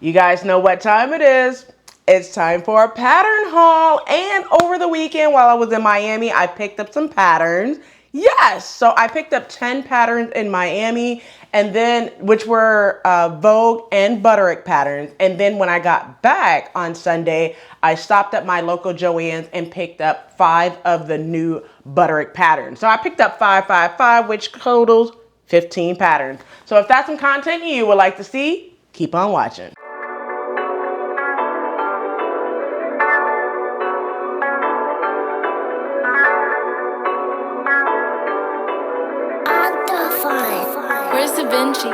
You guys know what time it is. It's time for a pattern haul. And over the weekend while I was in Miami, I picked up some patterns. Yes, so I picked up 10 patterns in Miami, and then which were Vogue and Butterick patterns. And then when I got back on Sunday, I stopped at my local Joann's and picked up 5 of the new Butterick patterns. So I picked up 555, which totals 15 patterns. So if that's some content you would like to see, keep on watching. Where's Da Vinci?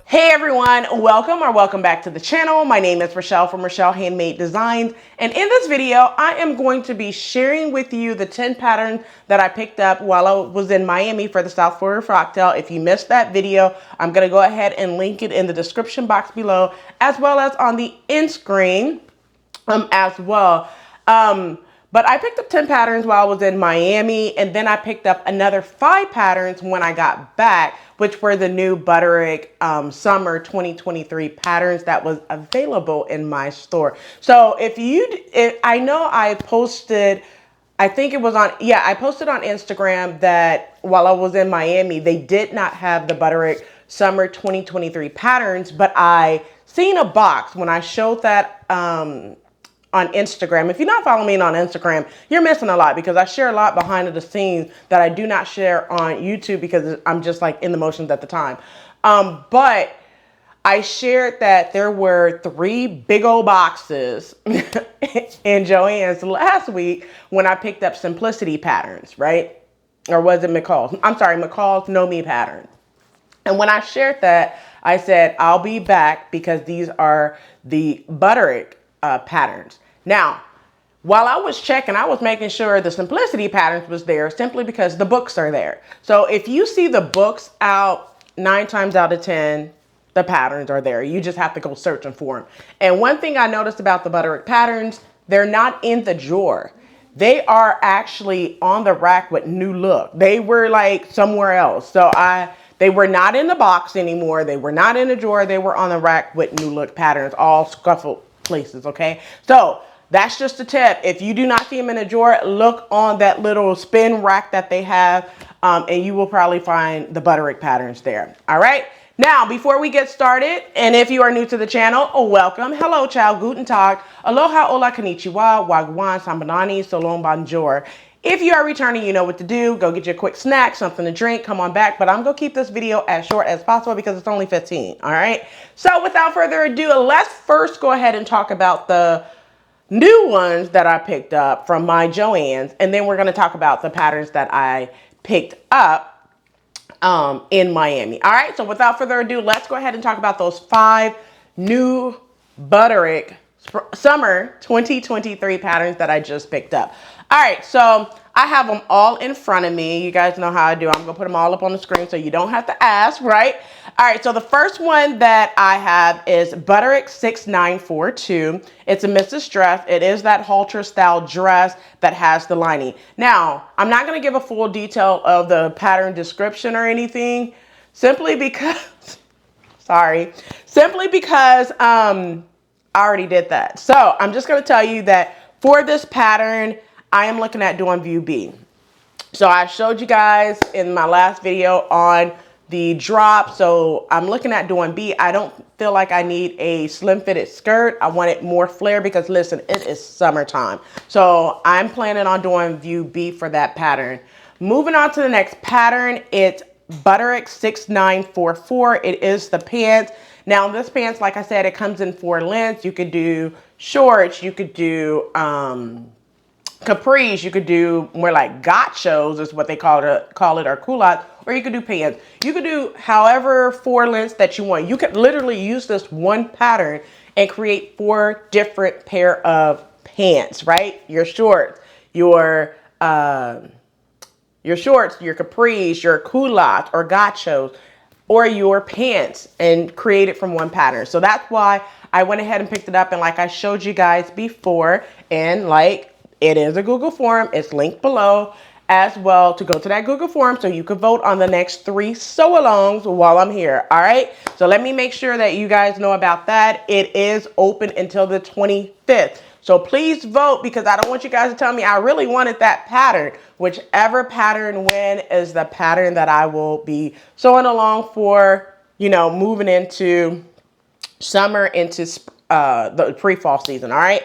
Hey everyone, welcome back to the channel. My name is Rochelle from Rochelle.Handmade.Designs, and in this video I am going to be sharing with you the 10 patterns that I picked up while I was in Miami for the South Florida Frocktail. If you missed that video, I'm going to go ahead and link it in the description box below, as well as on the end screen as well. But I picked up 10 patterns while I was in Miami, and then I picked up another 5 patterns when I got back, which were the new Butterick Summer 2023 patterns that was available in my store. So I know I posted, I think it was on, yeah, I posted on Instagram that while I was in Miami, they did not have the Butterick Summer 2023 patterns, but I seen a box when I showed that on Instagram. If you're not following me on Instagram, you're missing a lot because I share a lot behind the scenes that I do not share on YouTube because I'm just like in the motions at the time. But I shared that there were 3 big old boxes in Joann's last week when I picked up Simplicity patterns, right? Or was it mccalls? I'm sorry, mccalls Know Me patterns. And when I shared that, I said, I'll be back because these are the Butterick patterns. Now, while I was checking, I was making sure the Simplicity patterns was there simply because the books are there. So if you see the books out, 9 times out of 10, the patterns are there. You just have to go searching for them. And one thing I noticed about the Butterick patterns, they're not in the drawer. They are actually on the rack with New Look. They were like somewhere else. So they were not in the box anymore. They were not in the drawer. They were on the rack with New Look patterns, all scuffled places, okay? So that's just a tip. If you do not see them in a drawer, look on that little spin rack that they have, and you will probably find the Butterick patterns there. All right. Now, before we get started, and if you are new to the channel, welcome. Hello, ciao, guten tag, aloha, hola, konnichiwa, wagwan, sambanani, solon, bonjour. If you are returning, you know what to do. Go get your quick snack, something to drink, come on back. But I'm going to keep this video as short as possible because it's only 15. All right. So without further ado, let's first go ahead and talk about the new ones that I picked up from my Joann's. And then we're going to talk about the patterns that I picked up in Miami. All right. So without further ado, let's go ahead and talk about those 5 new Butterick Summer 2023 patterns that I just picked up. All right, so I have them all in front of me. You guys know how I do. I'm gonna put them all up on the screen so you don't have to ask, right? All right, so the first one that I have is Butterick 6942. It's a missus dress. It is that halter style dress that has the lining. Now, I'm not gonna give a full detail of the pattern description or anything, simply because, I already did that. So I'm just gonna tell you that for this pattern, I am looking at doing view B. So I showed you guys in my last video on the drop. So I'm looking at doing B. I don't feel like I need a slim fitted skirt. I want it more flare because listen, it is summertime. So I'm planning on doing view B for that pattern. Moving on to the next pattern, it's Butterick 6944. It is the pants. Now this pants, like I said, it comes in 4 lengths. You could do shorts, you could do capris, you could do more like gachos is what they call it, or culottes, or you could do pants. You could do however 4 lengths that you want. You could literally use this one pattern and create 4 different pair of pants, right? Your shorts, your capris, your culottes or gachos, or your pants, and create it from one pattern. So that's why I went ahead and picked it up. And like I showed you guys before, and like it is a Google form, it's linked below. as well to go to that Google form so you can vote on the next 3 sew-alongs while I'm here. All right. So let me make sure that you guys know about that. It is open until the 25th. So please vote, because I don't want you guys to tell me I really wanted that pattern. Whichever pattern wins is the pattern that I will be sewing along for, you know, moving into summer, into the pre-fall season. All right.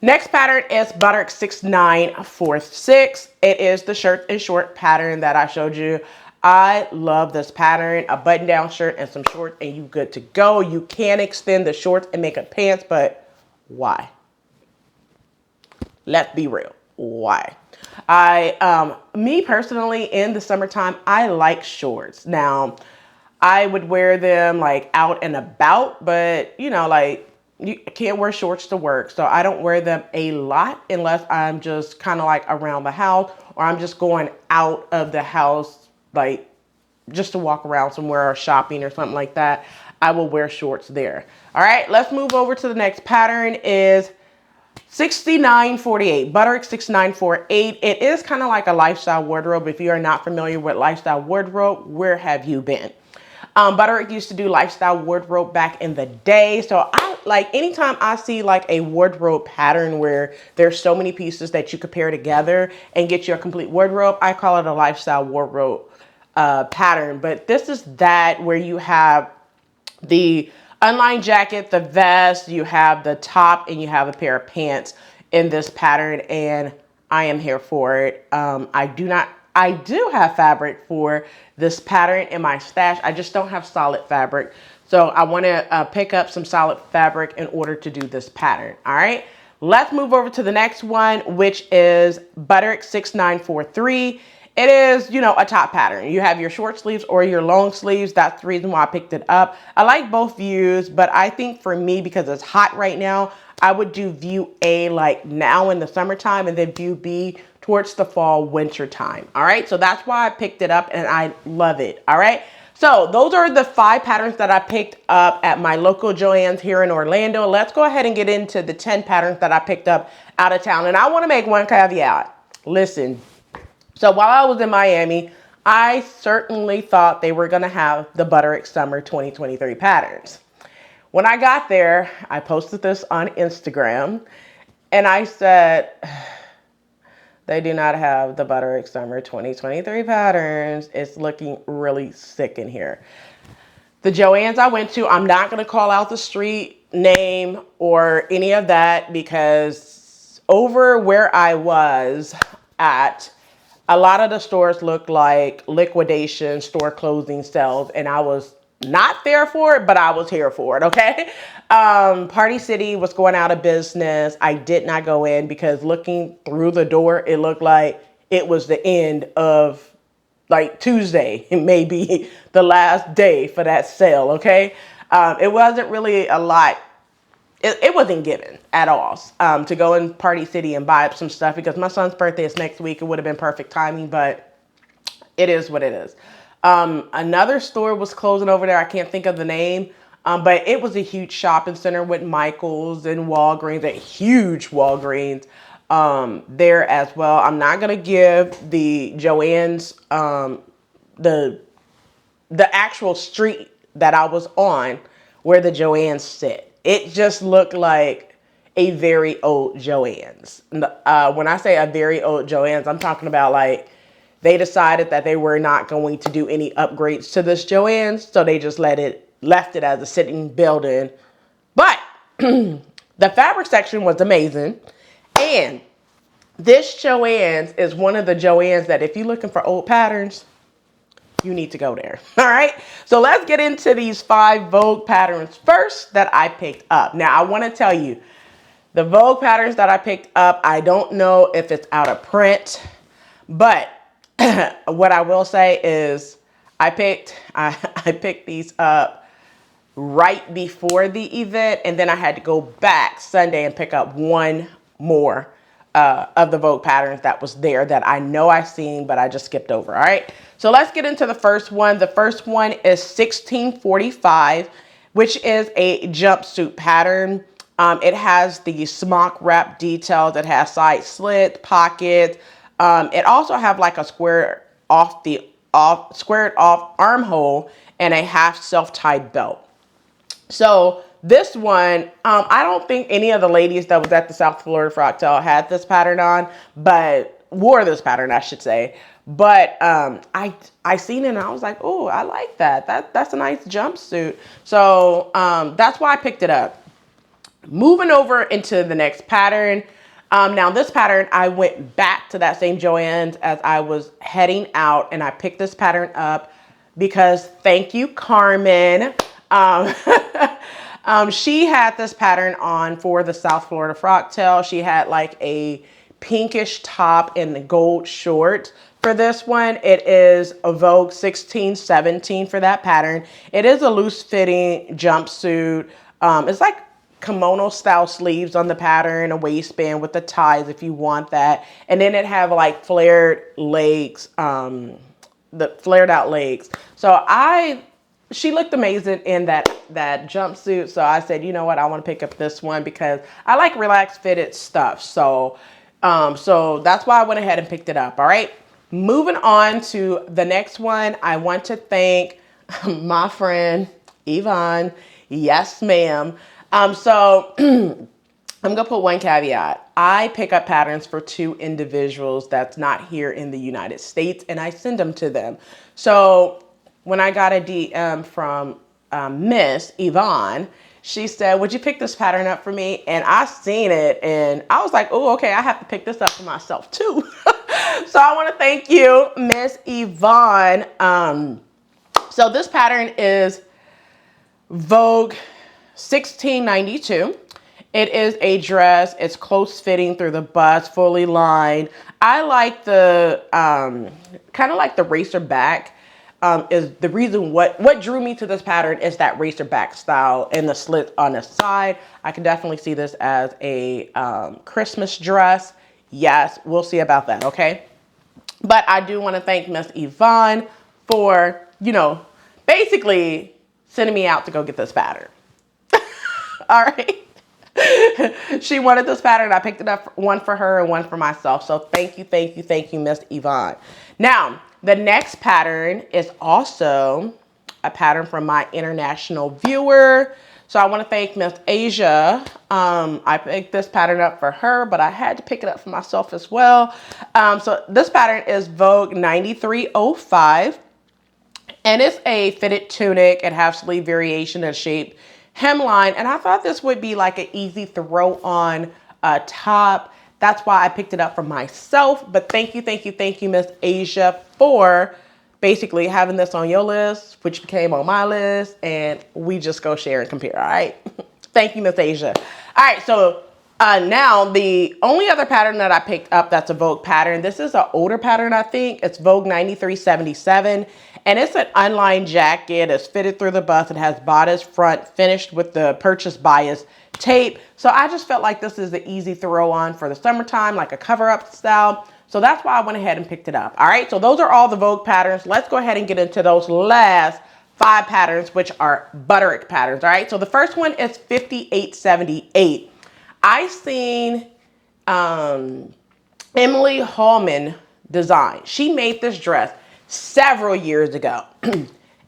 Next pattern is Butterick 6946. It is the shirt and short pattern that I showed you. I love this pattern. A button down shirt and some shorts and you good to go. You can extend the shorts and make it pants, but why? Let's be real. Why? Me personally, in the summertime, I like shorts. Now, I would wear them like out and about, but you know, like, you can't wear shorts to work. So I don't wear them a lot unless I'm just kind of like around the house, or I'm just going out of the house, like just to walk around somewhere or shopping or something like that. I will wear shorts there. All right, let's move over to the next pattern. Is 6948, Butterick 6948. It is kind of like a lifestyle wardrobe. If you are not familiar with lifestyle wardrobe, where have you been? Butterick used to do lifestyle wardrobe back in the day. So I like, anytime I see like a wardrobe pattern where there's so many pieces that you could pair together and get you a complete wardrobe, I call it a lifestyle wardrobe pattern. But this is that, where you have the unlined jacket, the vest, you have the top, and you have a pair of pants in this pattern, and I am here for it. I do have fabric for this pattern in my stash. I just don't have solid fabric. So I want to pick up some solid fabric in order to do this pattern. All right, let's move over to the next one, which is Butterick 6943. It is, you know, a top pattern. You have your short sleeves or your long sleeves. That's the reason why I picked it up. I like both views, but I think for me, because it's hot right now, I would do view A like now in the summertime, and then view B towards the fall winter time. All right, so that's why I picked it up, and I love it. All right, so those are the 5 patterns that I picked up at my local Joann's here in Orlando. Let's go ahead and get into the 10 patterns that I picked up out of town. And I want to make one caveat. Listen, so while I was in Miami, I certainly thought they were going to have the Butterick Summer 2023 patterns. When I got there, I posted this on Instagram, and I said, they do not have the Butterick Summer 2023 patterns. It's looking really sick in here. The Joann's I went to, I'm not going to call out the street name or any of that, because over where I was at, a lot of the stores looked like liquidation, store closing sales, and I was not there for it, but I was here for it, okay? Party City was going out of business. I did not go in because looking through the door, it looked like it was the end of like Tuesday, maybe the last day for that sale, okay? It wasn't really a lot. It wasn't given at all to go in Party City and buy up some stuff, because my son's birthday is next week. It would have been perfect timing, but it is what it is. Another store was closing over there. I can't think of the name, but it was a huge shopping center with Michael's and Walgreens, a huge Walgreens there as well. I'm not going to give the Joann's, the actual street that I was on where the Joann's sit. It just looked like a very old Joann's. When I say a very old Joann's, I'm talking about like they decided that they were not going to do any upgrades to this Joann's, so they just left it as a sitting building. But the fabric section was amazing, and this Joann's is one of the Joann's that if you're looking for old patterns, you need to go there. All right. So let's get into these 5 Vogue patterns first that I picked up. Now, I want to tell you, the Vogue patterns that I picked up, I don't know if it's out of print, but what I will say is I picked these up right before the event, and then I had to go back Sunday and pick up one more of the Vogue patterns that was there that I know I've seen, but I just skipped over. All right. So let's get into the first one. The first one is 1645, which is a jumpsuit pattern. It has the smock wrap details. It has side slit, pockets, It also have like a squared off armhole and a half self-tied belt. So this one, I don't think any of the ladies that was at the South Florida Froctel had this pattern on, but wore this pattern, I should say. But I seen it and I was like, oh, I like that. That's a nice jumpsuit. So that's why I picked it up. Moving over into the next pattern. Now this pattern, I went back to that same Joann's as I was heading out, and I picked this pattern up because thank you, Carmen. She had this pattern on for the South Florida Froctel. She had like a pinkish top and the gold shorts. For this one, it is a Vogue 1617 for that pattern. It is a loose fitting jumpsuit. It's like kimono style sleeves on the pattern, a waistband with the ties if you want that. And then it have like flared legs, the flared out legs. So she looked amazing in that jumpsuit. So I said, you know what, I want to pick up this one because I like relaxed fitted stuff. So that's why I went ahead and picked it up. All right. Moving on to the next one, I want to thank my friend Yvonne. Yes, ma'am. So I'm gonna put one caveat. I pick up patterns for 2 individuals that's not here in the United States, and I send them to them. So when I got a DM from Miss Yvonne, she said, would you pick this pattern up for me? And I seen it and I was like, oh, okay, I have to pick this up for myself too. So I want to thank you, Miss Yvonne. So this pattern is Vogue 1692. It is a dress. It's close fitting through the bust, fully lined. I like the kind of like the racer back. Is the reason what drew me to this pattern is that racer back style and the slit on the side. I can definitely see this as a Christmas dress. Yes, we'll see about that, okay? But I do want to thank Miss Yvonne for, you know, basically sending me out to go get this pattern. All right. She wanted this pattern. I picked it up, one for her and one for myself. So thank you, Miss Yvonne. Now, the next pattern is also a pattern from my international viewer. So I want to thank Miss Asia. I picked this pattern up for her, but I had to pick it up for myself as well. So this pattern is Vogue 9305. And it's a fitted tunic and half sleeve variation and shape hemline. And I thought this would be like an easy throw on top. That's why I picked it up for myself. But thank you, Miss Asia, for basically having this on your list, which became on my list, and we just go share and compare, all right? Thank you, Miss Asia. All right, so now the only other pattern that I picked up that's a Vogue pattern, this is an older pattern, I think. It's Vogue 9377, and it's an unlined jacket. It's fitted through the bust. It has bodice front finished with the purchase bias tape. So I just felt like this is the easy throw on for the summertime, like a cover up style. So that's why I went ahead and picked it up. All right, so those are all the Vogue patterns. Let's go ahead and get into those last 5 patterns, which are Butterick patterns. All right, so the first one is 5878. I seen Emily Hallman design. She made this dress several years ago.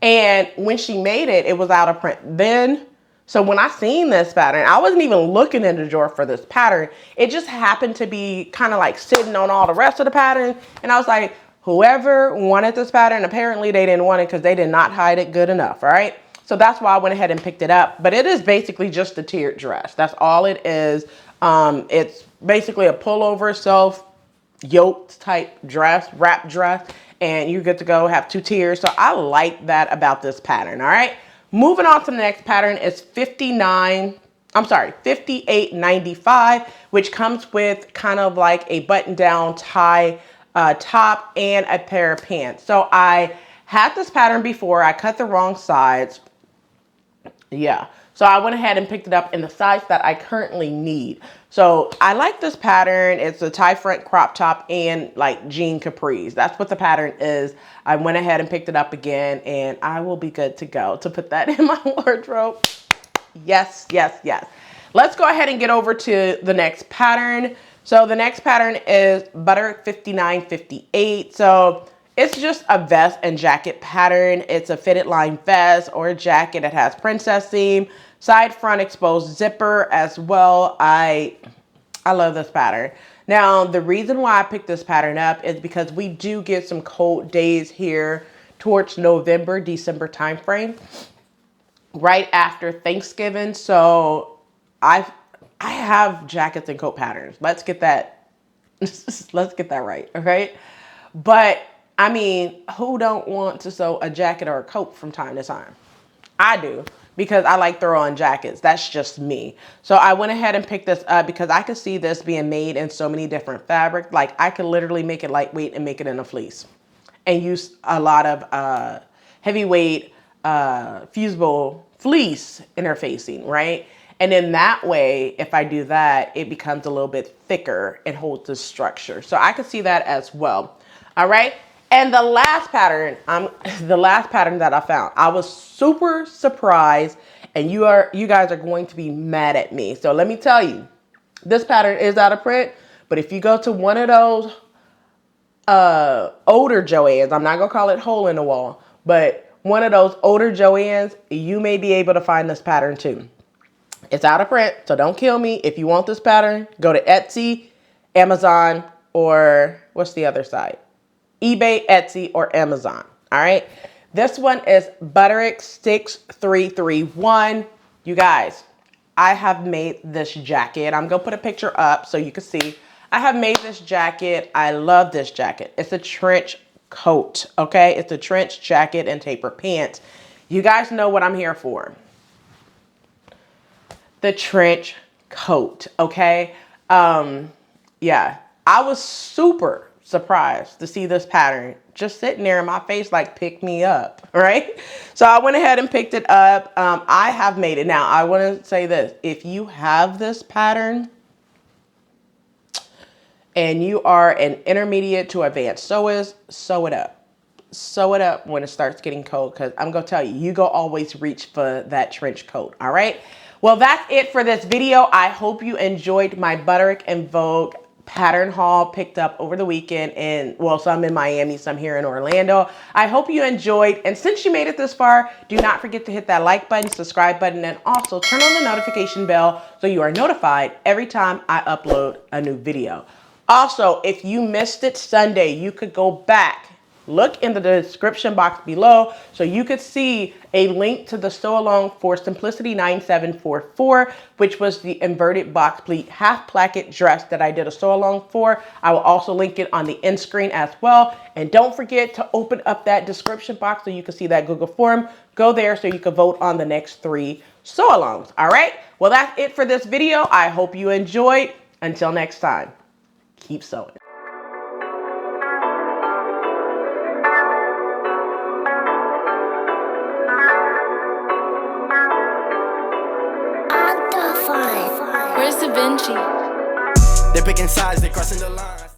And when she made it, it was out of print then. So when I seen this pattern, I wasn't even looking in the drawer for this pattern. It just happened to be kind of like sitting on all the rest of the pattern. And I was like, whoever wanted this pattern, apparently they didn't want it because they did not hide it good enough, all right? So that's why I went ahead and picked it up. But it is basically just a tiered dress. That's all it is. It's basically a pullover, self-yoked type dress, wrap dress. And you're good to go, have 2 tiers. So I like that about this pattern, all right? Moving on to the next pattern is 5895, which comes with kind of like a button down tie top and a pair of pants. So I had this pattern before. I cut the wrong sides. Yeah. So I went ahead and picked it up in the size that I currently need. So I like this pattern. It's a tie front crop top and like jean capris. That's what the pattern is. I went ahead and picked it up again, and I will be good to go to put that in my wardrobe. Yes, yes, yes. Let's go ahead and get over to the next pattern. So the next pattern is Butterick 5958. So it's just a vest and jacket pattern. It's a fitted line vest or a jacket. It has princess seam, side front exposed zipper as well. I love this pattern. Now, the reason why I picked this pattern up is because we do get some cold days here towards November, December timeframe, right after Thanksgiving. So I have jackets and coat patterns. Let's get that right, okay? But I mean, who don't want to sew a jacket or a coat from time to time? I do, because I like throw on jackets. That's just me. So I went ahead and picked this up because I could see this being made in so many different fabrics. Like I could literally make it lightweight and make it in a fleece and use a lot of heavyweight fusible fleece interfacing, right? And in that way, if I do that, it becomes a little bit thicker and holds the structure. So I could see that as well. All right. And the last pattern, the last pattern that I found, I was super surprised, and you guys are going to be mad at me. So let me tell you, this pattern is out of print, but if you go to one of those older Joann's, I'm not gonna call it hole in the wall, but one of those older Joann's, you may be able to find this pattern too. It's out of print, so don't kill me. If you want this pattern, go to Etsy, Amazon, or what's the other site? eBay, Etsy, or Amazon. All right. This one is Butterick 6331. You guys, I have made this jacket. I'm going to put a picture up so you can see. I have made this jacket. I love this jacket. It's a trench coat. Okay. It's a trench jacket and taper pants. You guys know what I'm here for. The trench coat. Okay. Yeah, I was super surprised to see this pattern just sitting there in my face like, pick me up, right? So I went ahead and picked it up. I have made it. Now, I want to say this. If you have this pattern and you are an intermediate to advanced sewist, sew it up. Sew it up when it starts getting cold, because I'm going to tell you, you go always reach for that trench coat, all right? Well, that's it for this video. I hope you enjoyed my Butterick and Vogue pattern haul picked up over the weekend, and well, some in Miami, some here in Orlando. I hope you enjoyed, and since you made it this far, do not forget to hit that like button, subscribe button, and also turn on the notification bell so you are notified every time I upload a new video. Also, if you missed it Sunday, you could go back. Look in the description box below so you could see a link to the sew along for Simplicity 9744, which was the inverted box pleat half placket dress that I did a sew along for. I will also link it on the end screen as well. And don't forget to open up that description box so you can see that Google form. Go there so you can vote on the next 3 sew alongs. All right. Well, that's it for this video. I hope you enjoyed. Until next time, keep sewing. Where's Da Vinci? They're picking sides, they're crossing the line.